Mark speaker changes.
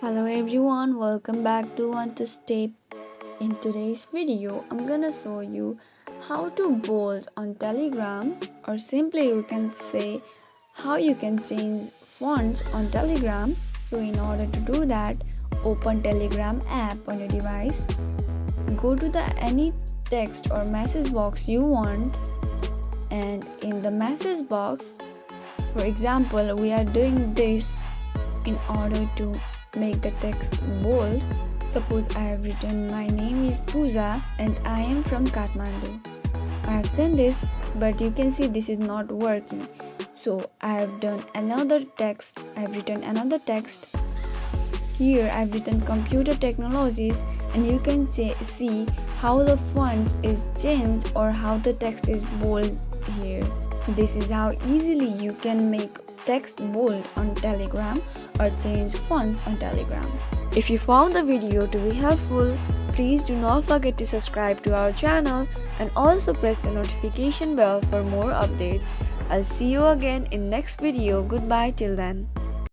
Speaker 1: Hello everyone, welcome back to Want to Step. In today's video, I'm gonna show you how to bold on Telegram, or simply you can say how you can change fonts on Telegram. So in order to do that, open Telegram app on your device, go to the any text or message box you want, and in the message box, for example, we are doing this in order to make the text bold. Suppose I have written my name is Pooja and I am from Kathmandu. I have sent this, but you can see this is not working. So I have done another text. I have written another text. Here I have written computer technologies, and you can see how the font is changed or how the text is bold here. This is how easily you can make text bold on Telegram or change fonts on Telegram. If you found the video to be helpful, please do not forget to subscribe to our channel and also press the notification bell for more updates. I'll see you again in next video. Goodbye till then.